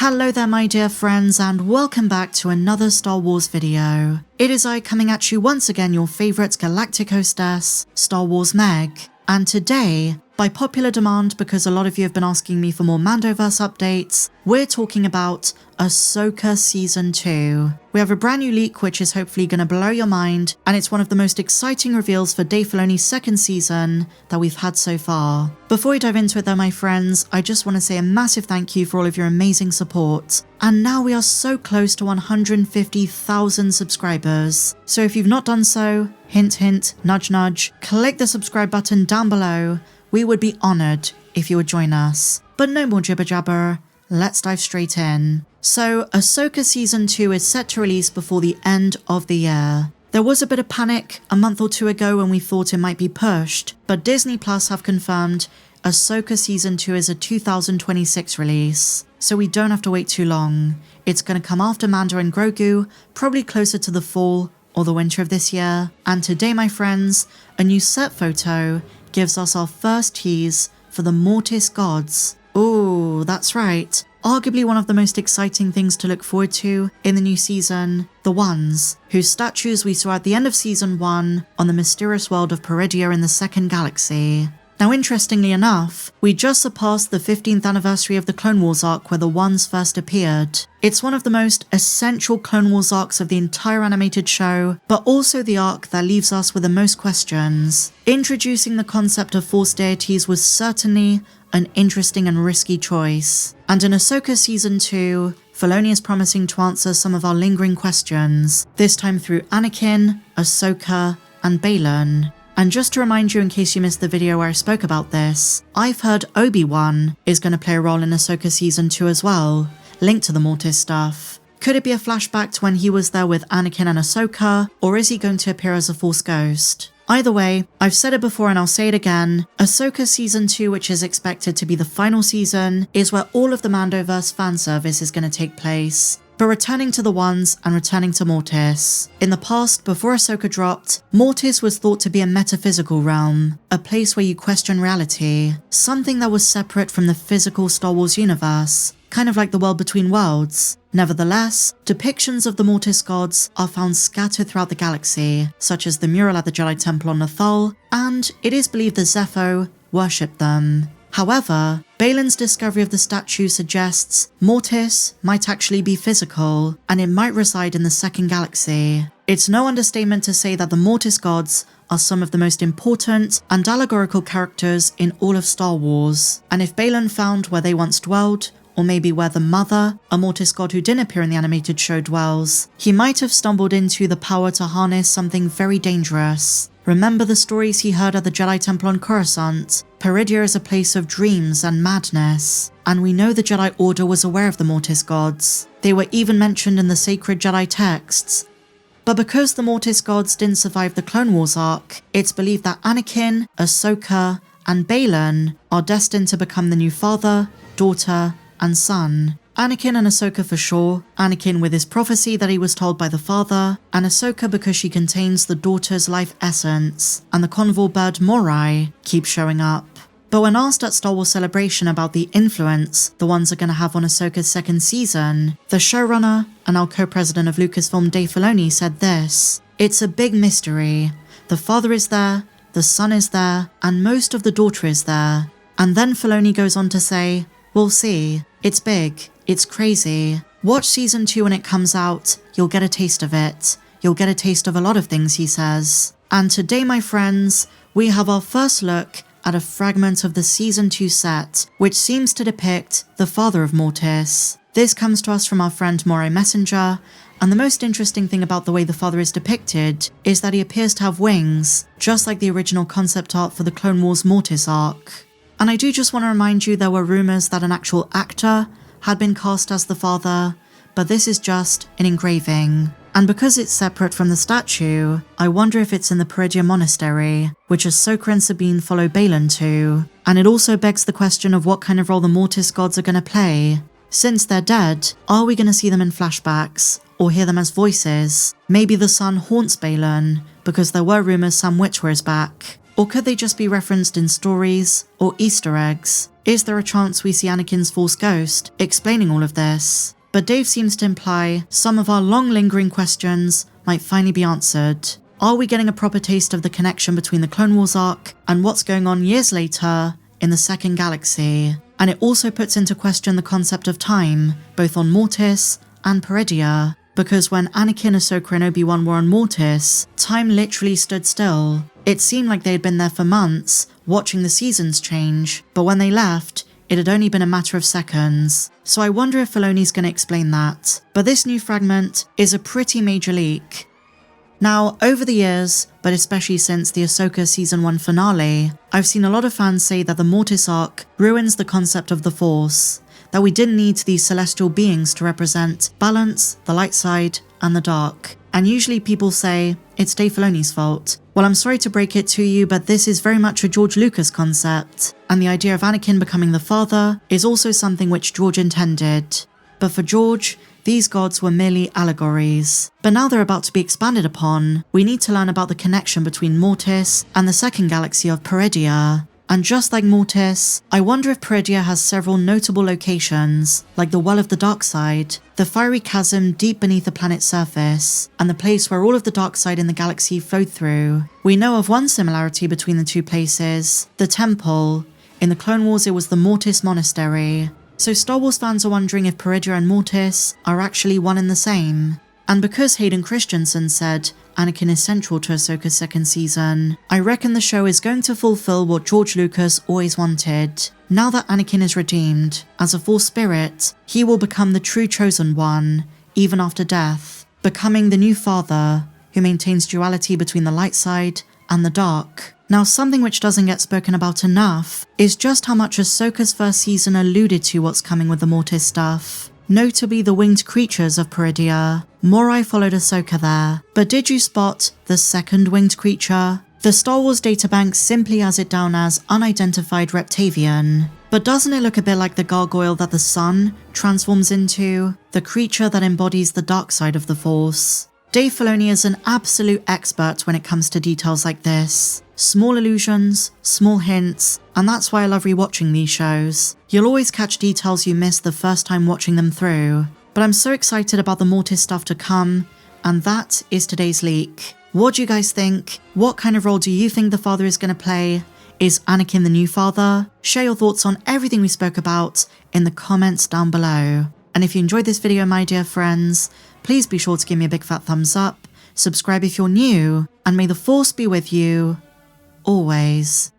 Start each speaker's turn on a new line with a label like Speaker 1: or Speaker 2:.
Speaker 1: Hello there my dear friends and welcome back to another Star Wars video. It is I coming at you once again, your favourite galactic hostess, Star Wars Meg. And today, by popular demand because a lot of you have been asking me for more Mandoverse updates, we're talking about Ahsoka Season 2. We have a brand new leak which is hopefully going to blow your mind, and it's one of the most exciting reveals for Dave Filoni's second season that we've had so far. Before we dive into it though my friends, I just want to say a massive thank you for all of your amazing support. And now we are so close to 150,000 subscribers. So if you've not done so, hint hint, nudge nudge, click the subscribe button down below. We would be honoured if you would join us. But no more jibber jabber, let's dive straight in. So, Ahsoka Season 2 is set to release before the end of the year. There was a bit of panic a month or two ago when we thought it might be pushed, but Disney Plus have confirmed Ahsoka Season 2 is a 2026 release. So we don't have to wait too long. It's going to come after Mando and Grogu, probably closer to the fall or the winter of this year. And today my friends, a new set photo gives us our first tease for the Mortis Gods. Ooh, that's right. Arguably one of the most exciting things to look forward to in the new season, the ones whose statues we saw at the end of Season 1 on the mysterious world of Peridea in the Second Galaxy. Now interestingly enough, we just surpassed the 15th anniversary of the Clone Wars arc where the ones first appeared. It's one of the most essential Clone Wars arcs of the entire animated show, but also the arc that leaves us with the most questions. Introducing the concept of Force deities was certainly an interesting and risky choice. And in Ahsoka Season 2, Filoni is promising to answer some of our lingering questions, this time through Anakin, Ahsoka, and Baylan. And just to remind you in case you missed the video where I spoke about this, I've heard Obi-Wan is going to play a role in Ahsoka Season 2 as well, linked to the Mortis stuff. Could it be a flashback to when he was there with Anakin and Ahsoka, or is he going to appear as a Force ghost? Either way, I've said it before and I'll say it again, Ahsoka Season 2, which is expected to be the final season, is where all of the Mandoverse fanservice is going to take place. But returning to the ones and returning to Mortis. In the past, before Ahsoka dropped, Mortis was thought to be a metaphysical realm, a place where you question reality, something that was separate from the physical Star Wars universe, kind of like the world between worlds. Nevertheless, depictions of the Mortis Gods are found scattered throughout the galaxy, such as the mural at the Jedi Temple on Lothal, and it is believed the Zepho worshipped them. However, Baylan's discovery of the statue suggests Mortis might actually be physical, and it might reside in the Second Galaxy. It's no understatement to say that the Mortis Gods are some of the most important and allegorical characters in all of Star Wars, and if Baylan found where they once dwelled, or maybe where the Mother, a Mortis God who didn't appear in the animated show, dwells, he might have stumbled into the power to harness something very dangerous. Remember the stories he heard at the Jedi Temple on Coruscant? Peridea is a place of dreams and madness, and we know the Jedi Order was aware of the Mortis Gods. They were even mentioned in the sacred Jedi texts. But because the Mortis Gods didn't survive the Clone Wars arc, it's believed that Anakin, Ahsoka, and Baylan are destined to become the new father, daughter, and son. Anakin and Ahsoka for sure, Anakin with his prophecy that he was told by the father, and Ahsoka because she contains the daughter's life essence, and the convor bird Morai keeps showing up. But when asked at Star Wars Celebration about the influence the ones are going to have on Ahsoka's second season, the showrunner and now co-president of Lucasfilm Dave Filoni said this: "It's a big mystery. The father is there, the son is there, and most of the daughter is there." And then Filoni goes on to say, "We'll see. It's big. It's crazy. Watch Season 2 when it comes out. You'll get a taste of it. You'll get a taste of a lot of things," he says. And today, my friends, we have our first look at a fragment of the Season 2 set, which seems to depict the father of Mortis. This comes to us from our friend Morai Messenger, and the most interesting thing about the way the father is depicted is that he appears to have wings, just like the original concept art for the Clone Wars Mortis arc. And I do just want to remind you there were rumours that an actual actor had been cast as the father, but this is just an engraving. And because it's separate from the statue, I wonder if it's in the Peridea Monastery, which Ahsoka and Sabine follow Baylan to. And it also begs the question of what kind of role the Mortis Gods are going to play. Since they're dead, are we going to see them in flashbacks, or hear them as voices? Maybe the son haunts Baylan, because there were rumours Sam Witwer is back. Or could they just be referenced in stories or Easter eggs? Is there a chance we see Anakin's Force ghost explaining all of this? But Dave seems to imply some of our long-lingering questions might finally be answered. Are we getting a proper taste of the connection between the Clone Wars arc and what's going on years later in the second galaxy? And it also puts into question the concept of time, both on Mortis and Peridea, because when Anakin, Ahsoka and Obi-Wan were on Mortis, time literally stood still. It seemed like they had been there for months, watching the seasons change, but when they left, it had only been a matter of seconds. So I wonder if Filoni's going to explain that. But this new fragment is a pretty major leak. Now, over the years, but especially since the Ahsoka Season 1 finale, I've seen a lot of fans say that the Mortis arc ruins the concept of the Force, that we didn't need these celestial beings to represent balance, the light side, and the dark. And usually people say, it's Dave Filoni's fault. Well, I'm sorry to break it to you, but this is very much a George Lucas concept, and the idea of Anakin becoming the father is also something which George intended. But for George, these gods were merely allegories. But now they're about to be expanded upon, we need to learn about the connection between Mortis and the second galaxy of Peridea. And just like Mortis, I wonder if Peridea has several notable locations, like the Well of the Dark Side, the fiery chasm deep beneath the planet's surface, and the place where all of the dark side in the galaxy flowed through. We know of one similarity between the two places, the temple. In the Clone Wars it was the Mortis Monastery. So Star Wars fans are wondering if Peridea and Mortis are actually one and the same. And because Hayden Christensen said Anakin is central to Ahsoka's second season, I reckon the show is going to fulfill what George Lucas always wanted. Now that Anakin is redeemed, as a Force spirit, he will become the true chosen one, even after death, becoming the new father who maintains duality between the light side and the dark. Now, something which doesn't get spoken about enough is just how much Ahsoka's first season alluded to what's coming with the Mortis stuff. Notably the winged creatures of Peridea. Morai followed Ahsoka there, but did you spot the second winged creature? The Star Wars databank simply has it down as unidentified reptavian. But doesn't it look a bit like the gargoyle that the sun transforms into? The creature that embodies the dark side of the Force. Dave Filoni is an absolute expert when it comes to details like this. Small allusions, small hints, and that's why I love rewatching these shows. You'll always catch details you missed the first time watching them through. But I'm so excited about the Mortis stuff to come, and that is today's leak. What do you guys think? What kind of role do you think the father is going to play? Is Anakin the new father? Share your thoughts on everything we spoke about in the comments down below. And if you enjoyed this video, my dear friends, please be sure to give me a big fat thumbs up, subscribe if you're new, and may the Force be with you always.